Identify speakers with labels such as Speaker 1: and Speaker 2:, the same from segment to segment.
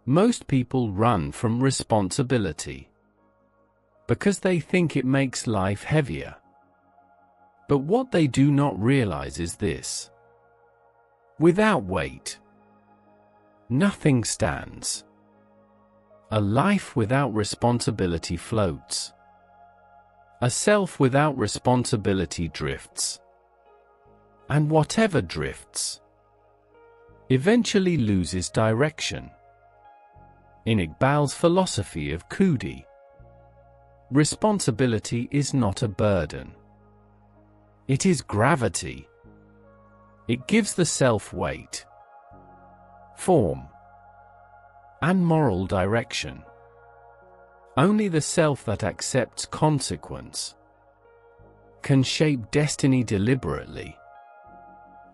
Speaker 1: Most people run from responsibility because they think it makes life heavier. But what they do not realize is this: without weight, nothing stands. A life without responsibility floats. A self without responsibility drifts. And whatever drifts eventually loses direction. In Iqbal's philosophy of Khudi, responsibility is not a burden. It is gravity. It gives the self weight, form, and moral direction. Only the self that accepts consequence can shape destiny deliberately.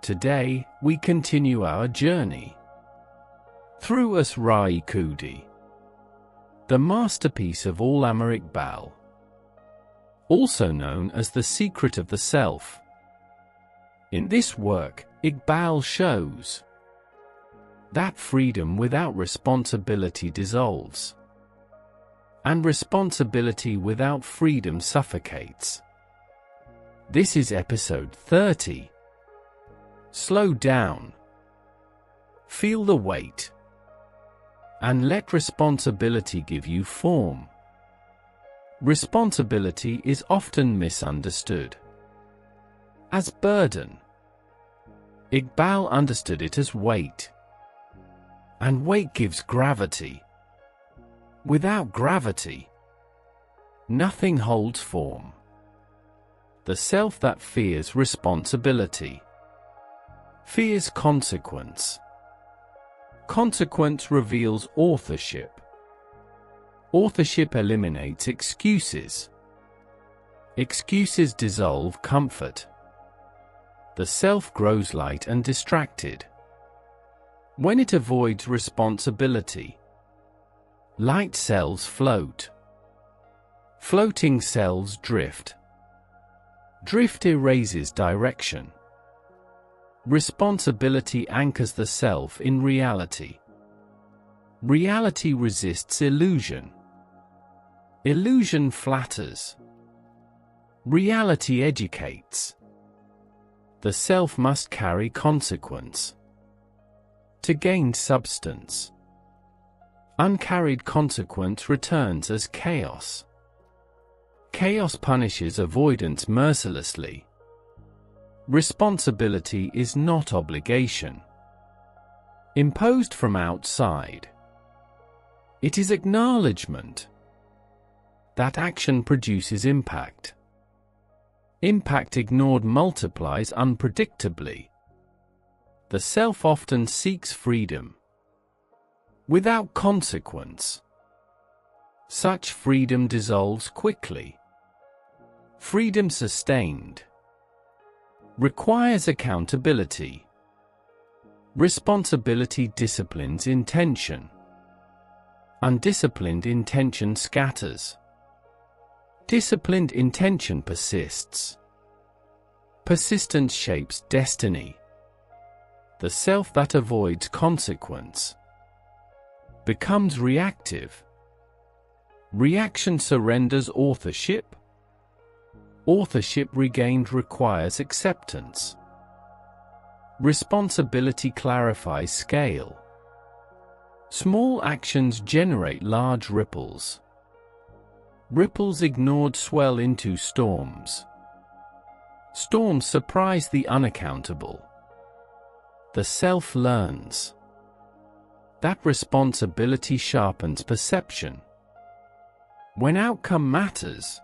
Speaker 1: Today, we continue our journey through Allama Khudi, the masterpiece of Allama Iqbal, also known as The Secret of the Self. In this work, Iqbal shows that freedom without responsibility dissolves, and responsibility without freedom suffocates. This is episode 30. Slow down. Feel the weight. And let responsibility give you form. Responsibility is often misunderstood as burden. Iqbal understood it as weight. And weight gives gravity. Without gravity, nothing holds form. The self that fears responsibility fears consequence. Consequence reveals authorship. Authorship eliminates excuses. Excuses dissolve comfort. The self grows light and distracted when it avoids responsibility. Light cells float. Floating cells drift. Drift erases direction. Responsibility anchors the self in reality. Reality resists illusion. Illusion flatters. Reality educates. The self must carry consequence to gain substance. Uncarried consequence returns as chaos. Chaos punishes avoidance mercilessly. Responsibility is not obligation imposed from outside. It is acknowledgement that action produces impact. Impact ignored multiplies unpredictably. The self often seeks freedom without consequence. Such freedom dissolves quickly. Freedom sustained requires accountability. Responsibility disciplines intention. Undisciplined intention scatters. Disciplined intention persists. Persistence shapes destiny. The self that avoids consequence becomes reactive. Reaction surrenders authorship. Authorship regained requires acceptance. Responsibility clarifies scale. Small actions generate large ripples. Ripples ignored swell into storms. Storms surprise the unaccountable. The self learns that responsibility sharpens perception. When outcome matters,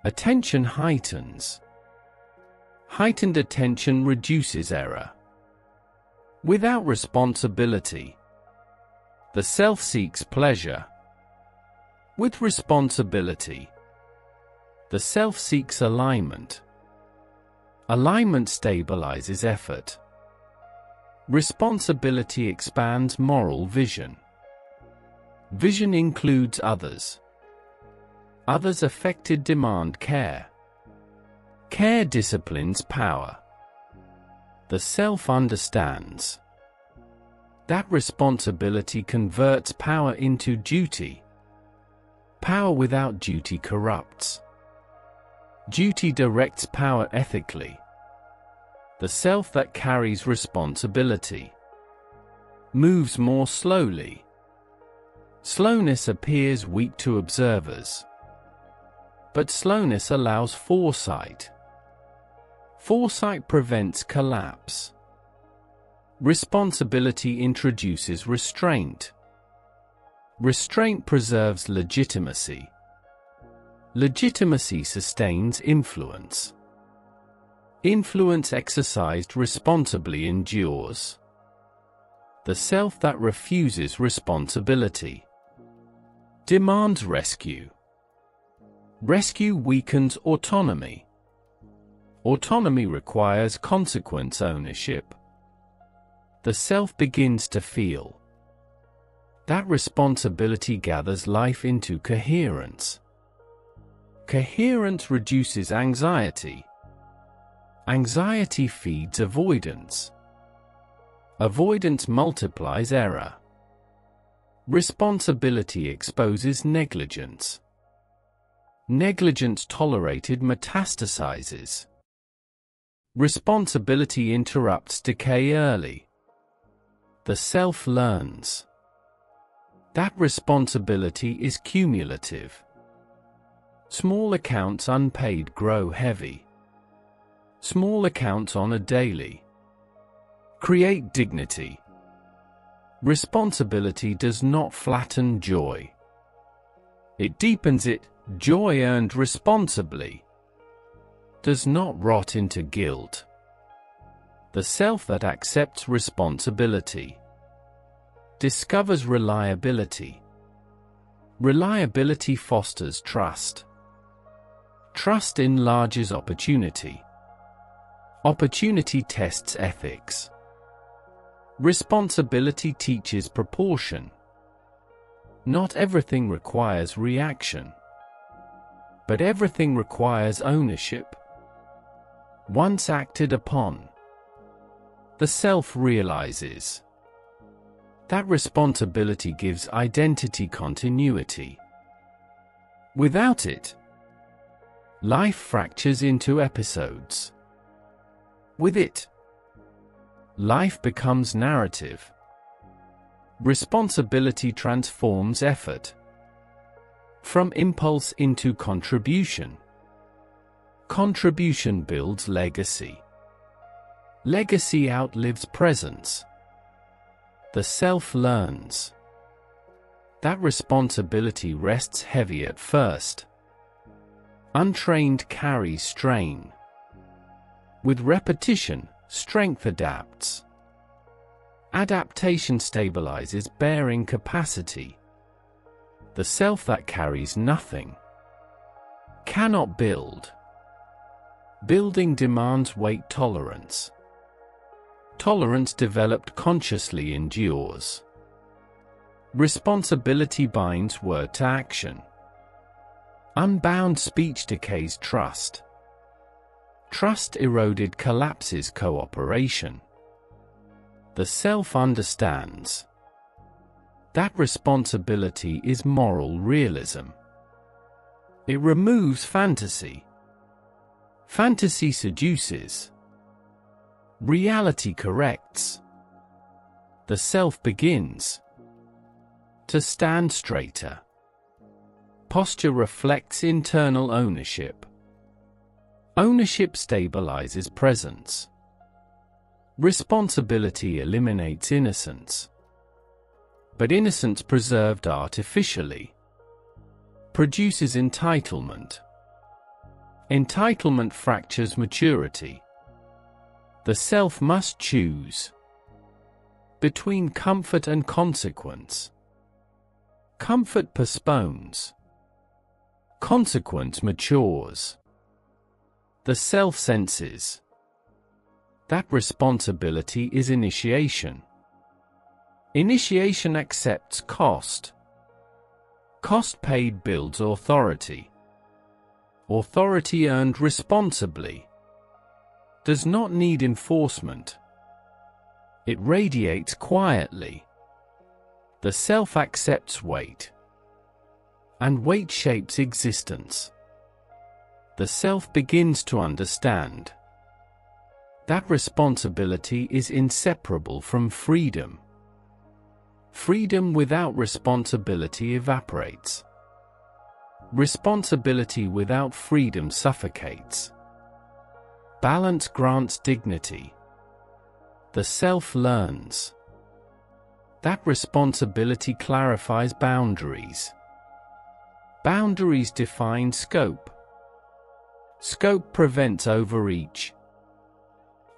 Speaker 1: attention heightens. Heightened attention reduces error. Without responsibility, the self seeks pleasure. With responsibility, the self seeks alignment. Alignment stabilizes effort. Responsibility expands moral vision. Vision includes others. Others affected demand care. Care disciplines power. The self understands That responsibility converts power into duty. Power without duty corrupts. Duty directs power ethically. The self that carries responsibility moves more slowly. Slowness appears weak to observers. But slowness allows foresight. Foresight prevents collapse. Responsibility introduces restraint. Restraint preserves legitimacy. Legitimacy sustains influence. Influence exercised responsibly endures. The self that refuses responsibility demands rescue. Rescue weakens autonomy. Autonomy requires consequence ownership. The self begins to feel. That responsibility gathers life into coherence. Coherence reduces anxiety. Anxiety feeds avoidance. Avoidance multiplies error. Responsibility exposes negligence. Negligence tolerated metastasizes. Responsibility interrupts decay early. The self learns. That responsibility is cumulative. Small accounts unpaid grow heavy. Small accounts honored daily create dignity. Responsibility does not flatten joy. It deepens it. Joy earned responsibly does not rot into guilt. The self that accepts responsibility discovers reliability. Reliability fosters trust. Trust enlarges opportunity. Opportunity tests ethics. Responsibility teaches proportion. Not everything requires reaction, but everything requires ownership. Once acted upon, the self realizes. That responsibility gives identity continuity. Without it, life fractures into episodes. With it, life becomes narrative. Responsibility transforms effort from impulse into contribution. Contribution builds legacy. Legacy outlives presence. The self learns. That responsibility rests heavy at first. Untrained carries strain. With repetition, strength adapts. Adaptation stabilizes bearing capacity. The self that carries nothing cannot build. Building demands weight tolerance. Tolerance developed consciously endures. Responsibility binds word to action. Unbound speech decays trust. Trust eroded collapses cooperation. The self understands. That responsibility is moral realism. It removes fantasy. Fantasy seduces. Reality corrects. The self begins to stand straighter. Posture reflects internal ownership. Ownership stabilizes presence. Responsibility eliminates innocence. But innocence preserved artificially produces entitlement. Entitlement fractures maturity. The self must choose between comfort and consequence. Comfort postpones. Consequence matures. The self senses. That responsibility is initiation. Initiation accepts cost. Cost paid builds authority. Authority earned responsibly does not need enforcement. It radiates quietly. The self accepts weight, and weight shapes existence. The self begins to understand that responsibility is inseparable from freedom. Freedom without responsibility evaporates. Responsibility without freedom suffocates. Balance grants dignity. The self learns that responsibility clarifies boundaries. Boundaries define scope. Scope prevents overreach.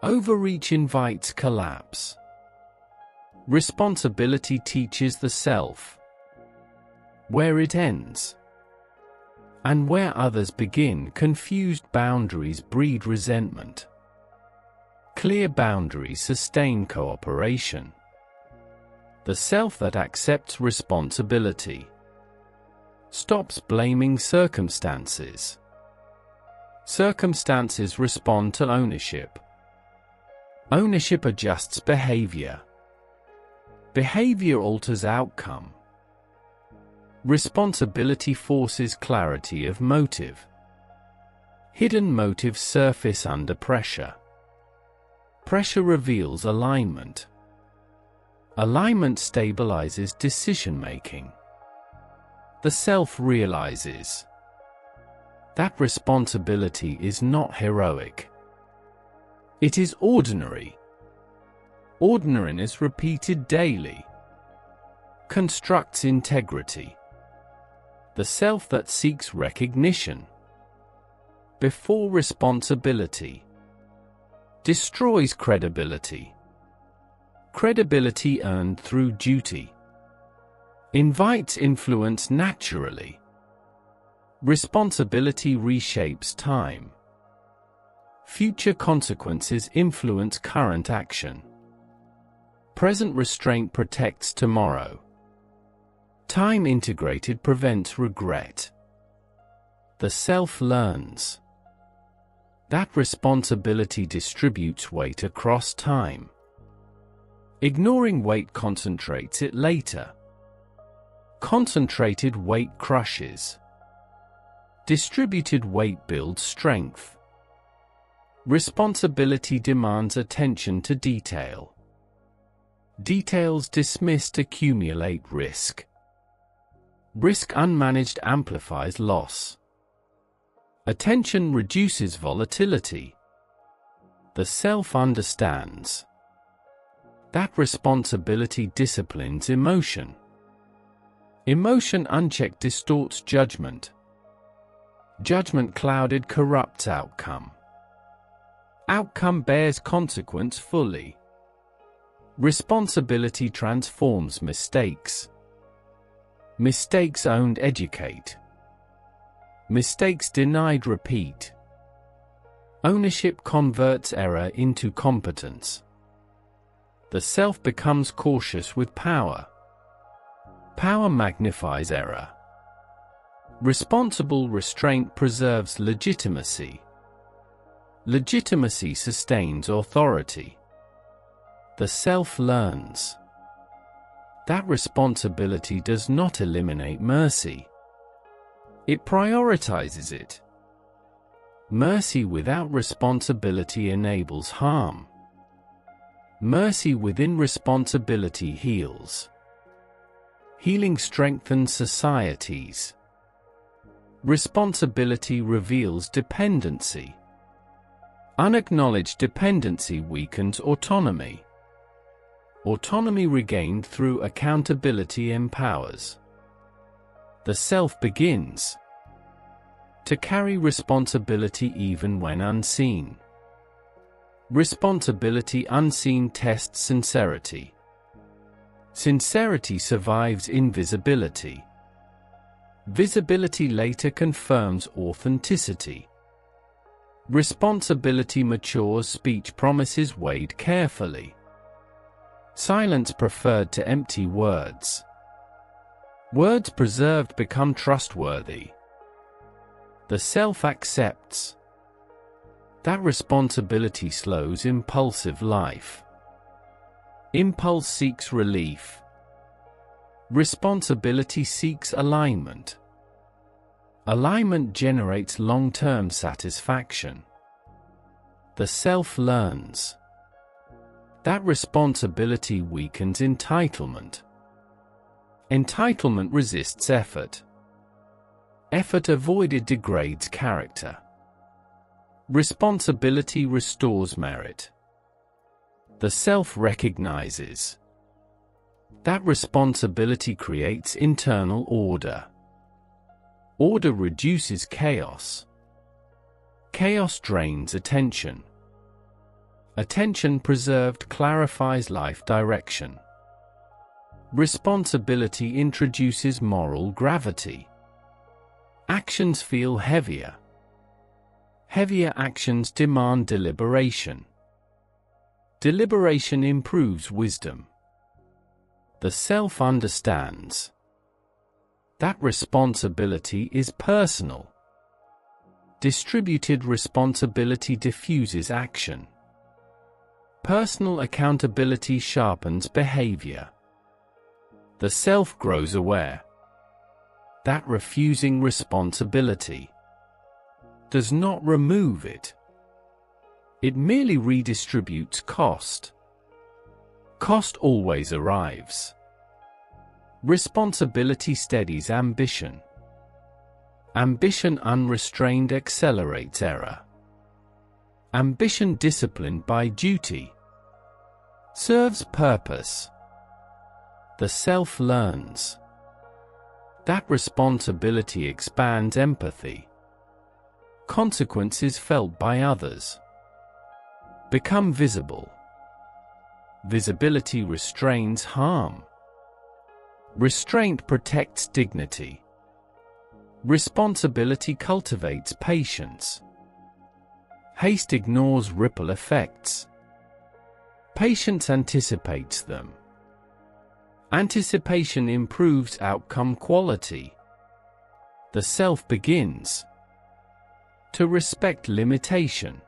Speaker 1: Overreach invites collapse. Responsibility teaches the self where it ends and where others begin. Confused boundaries breed resentment. Clear boundaries sustain cooperation. The self that accepts responsibility stops blaming circumstances. Circumstances respond to ownership. Ownership adjusts behavior. Behavior alters outcome. Responsibility forces clarity of motive. Hidden motives surface under pressure. Pressure reveals alignment. Alignment stabilizes decision-making. The self realizes that responsibility is not heroic. It is ordinary. Ordinariness repeated daily constructs integrity. The self that seeks recognition before responsibility destroys credibility. Credibility earned through duty invites influence naturally. Responsibility reshapes time. Future consequences influence current action. Present restraint protects tomorrow. Time integrated prevents regret. The self learns that responsibility distributes weight across time. Ignoring weight concentrates it later. Concentrated weight crushes. Distributed weight builds strength. Responsibility demands attention to detail. Details dismissed accumulate risk. Risk unmanaged amplifies loss. Attention reduces volatility. The self understands that responsibility disciplines emotion. Emotion unchecked distorts judgment. Judgment clouded corrupts outcome. Outcome bears consequence fully. Responsibility transforms mistakes. Mistakes owned educate. Mistakes denied repeat. Ownership converts error into competence. The self becomes cautious with power. Power magnifies error. Responsible restraint preserves legitimacy. Legitimacy sustains authority. The self learns that responsibility does not eliminate mercy. It prioritizes it. Mercy without responsibility enables harm. Mercy within responsibility heals. Healing strengthens societies. Responsibility reveals dependency. Unacknowledged dependency weakens autonomy. Autonomy regained through accountability empowers. The self begins to carry responsibility even when unseen. Responsibility unseen tests sincerity. Sincerity survives invisibility. Visibility later confirms authenticity. Responsibility matures speech promises weighed carefully. Silence preferred to empty words. Words preserved become trustworthy. The self accepts that responsibility slows impulsive life. Impulse seeks relief. Responsibility seeks alignment. Alignment generates long-term satisfaction. The self learns that responsibility weakens entitlement. Entitlement resists effort. Effort avoided degrades character. Responsibility restores merit. The self recognizes that responsibility creates internal order. Order reduces chaos. Chaos drains attention. Attention preserved clarifies life direction. Responsibility introduces moral gravity. Actions feel heavier. Heavier actions demand deliberation. Deliberation improves wisdom. The self understands that responsibility is personal. Distributed responsibility diffuses action. Personal accountability sharpens behavior. The self grows aware that refusing responsibility does not remove it. It merely redistributes cost. Cost always arrives. Responsibility steadies ambition. Ambition unrestrained accelerates error. Ambition disciplined by duty serves purpose. The self learns that responsibility expands empathy. Consequences felt by others become visible. Visibility restrains harm. Restraint protects dignity. Responsibility cultivates patience. Haste ignores ripple effects. Patience anticipates them. Anticipation improves outcome quality. The self begins to respect limitation.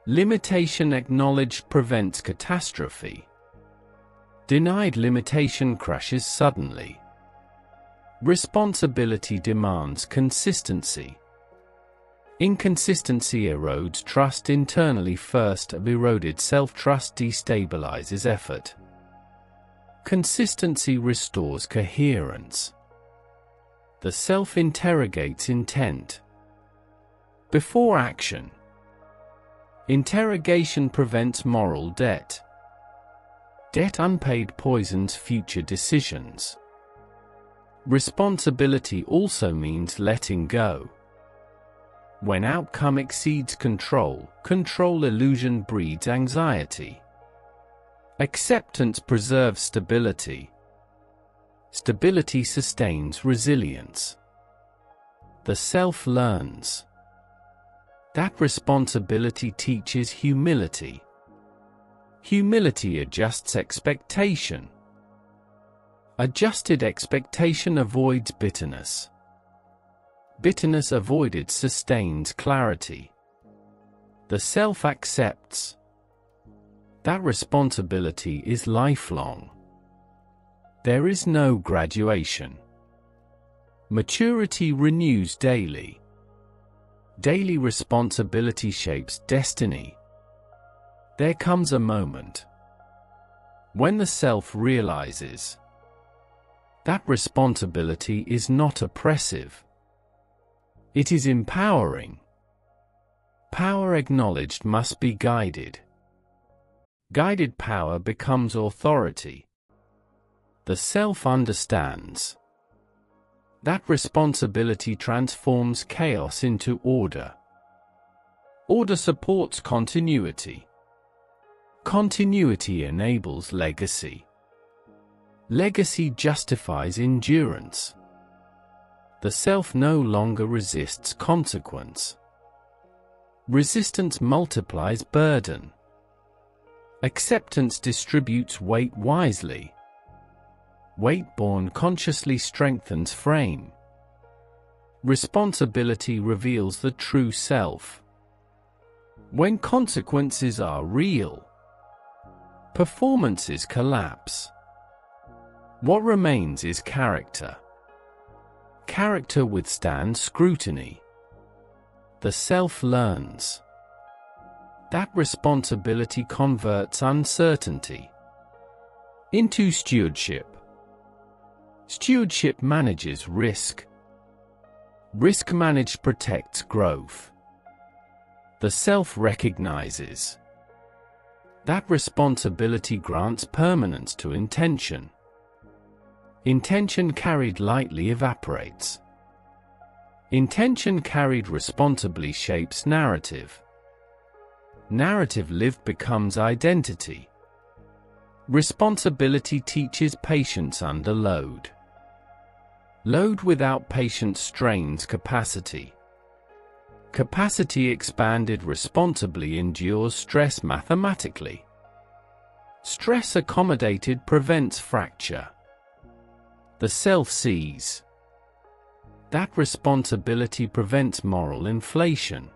Speaker 1: Limitation acknowledged prevents catastrophe. Denied limitation crashes suddenly. Responsibility demands consistency. Inconsistency erodes trust internally. First of eroded self-trust destabilizes effort. Consistency restores coherence. The self interrogates intent before action. Interrogation prevents moral debt. Debt unpaid poisons future decisions. Responsibility also means letting go. When outcome exceeds control, control illusion breeds anxiety. Acceptance preserves stability. Stability sustains resilience. The self learns that responsibility teaches humility. Humility adjusts expectation. Adjusted expectation avoids bitterness. Bitterness avoided sustains clarity. The self accepts that responsibility is lifelong. There is no graduation. Maturity renews daily. Daily responsibility shapes destiny. There comes a moment when the self realizes that responsibility is not oppressive. It is empowering. Power acknowledged must be guided. Guided power becomes authority. The self understands that responsibility transforms chaos into order. Order supports continuity. Continuity enables legacy. Legacy justifies endurance. The self no longer resists consequence. Resistance multiplies burden. Acceptance distributes weight wisely. Weight borne consciously strengthens frame. Responsibility reveals the true self. When consequences are real, Performances collapse. What remains is character. Character withstands scrutiny. The self learns. That responsibility converts uncertainty into stewardship. Stewardship manages risk. Risk managed protects growth. The self recognizes. That responsibility grants permanence to intention. Intention carried lightly evaporates. Intention carried responsibly shapes narrative. Narrative lived becomes identity. Responsibility teaches patience under load. Load without patience strains capacity. Capacity expanded responsibly endures stress mathematically. Stress accommodated prevents fracture. The self sees. That responsibility prevents moral inflation.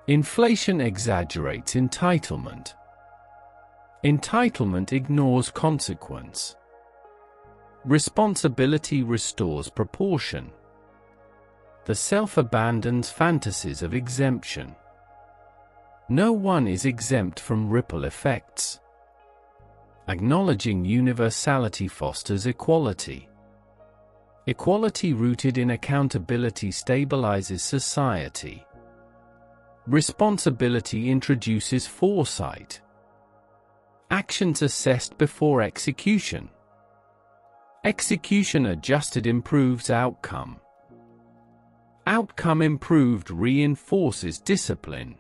Speaker 1: Inflation exaggerates entitlement. Entitlement ignores consequence. Responsibility restores proportion. The self abandons fantasies of exemption. No one is exempt from ripple effects. Acknowledging universality fosters equality. Equality rooted in accountability stabilizes society. Responsibility introduces foresight. Actions assessed before execution. Execution adjusted improves outcome. Outcome improved reinforces discipline.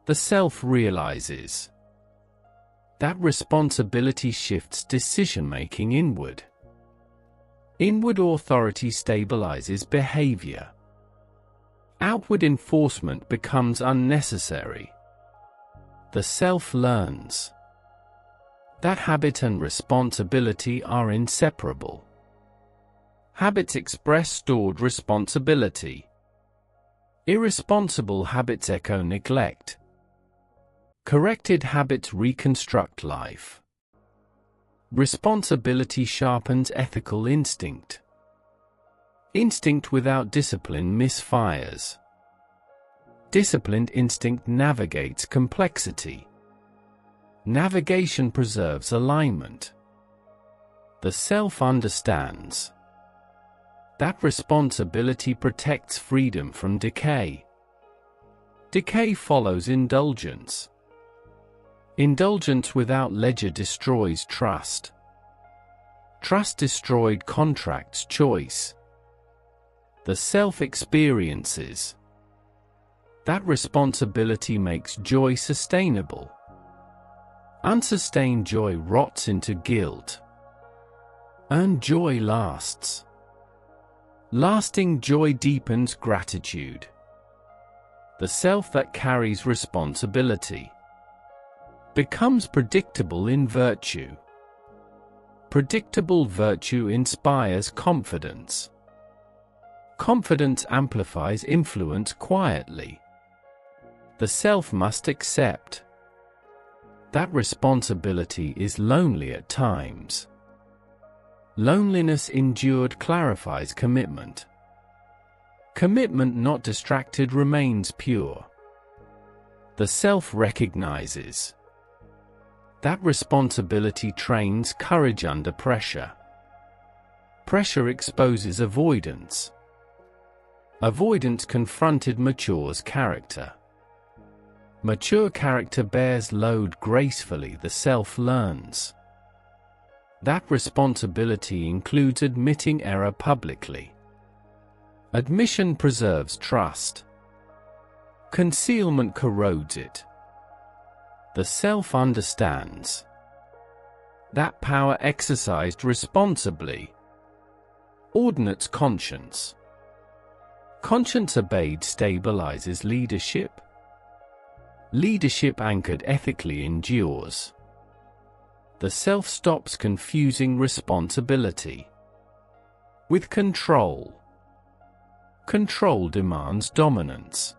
Speaker 1: The self realizes. That responsibility shifts decision-making inward. Inward authority stabilizes behavior. Outward enforcement becomes unnecessary. The self learns. That habit and responsibility are inseparable. Habits express stored responsibility. Irresponsible habits echo neglect. Corrected habits reconstruct life. Responsibility sharpens ethical instinct. Instinct without discipline misfires. Disciplined instinct navigates complexity. Navigation preserves alignment. The self understands. That responsibility protects freedom from decay. Decay follows indulgence. Indulgence without ledger destroys trust. Trust destroyed contracts choice. The self experiences. That responsibility makes joy sustainable. Unsustained joy rots into guilt. Earned joy lasts. Lasting joy deepens gratitude. The self that carries responsibility becomes predictable in virtue. Predictable virtue inspires confidence. Confidence amplifies influence quietly. The self must accept. That responsibility is lonely at times. Loneliness endured clarifies commitment. Commitment not distracted remains pure. The self recognizes. That responsibility trains courage under pressure. Pressure exposes avoidance. Avoidance confronted matures character. Mature character bears load gracefully. The self learns. That responsibility includes admitting error publicly. Admission preserves trust. Concealment corrodes it. The self understands. That power exercised responsibly ordinates conscience. Conscience obeyed stabilizes leadership. Leadership anchored ethically endures. The self stops confusing responsibility with control. Control demands dominance.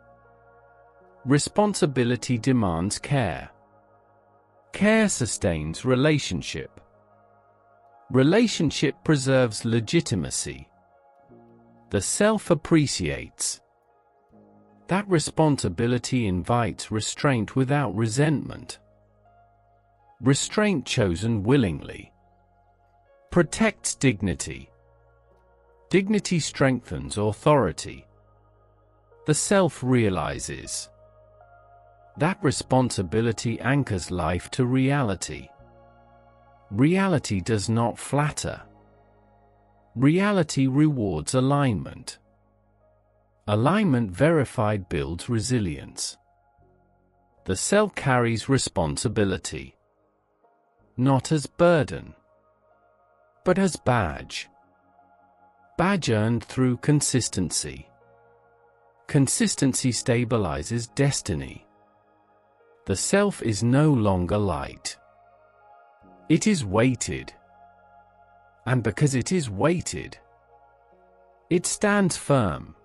Speaker 1: Responsibility demands care. Care sustains relationship. Relationship preserves legitimacy. The self appreciates. That responsibility invites restraint without resentment. Restraint chosen willingly. Protects dignity. Dignity strengthens authority. The self realizes. That responsibility anchors life to reality. Reality does not flatter. Reality rewards alignment. Alignment verified builds resilience. The self carries responsibility. Not as burden, but as badge. Badge earned through consistency. Consistency stabilizes destiny. The self is no longer light. It is weighted. And because it is weighted, it stands firm.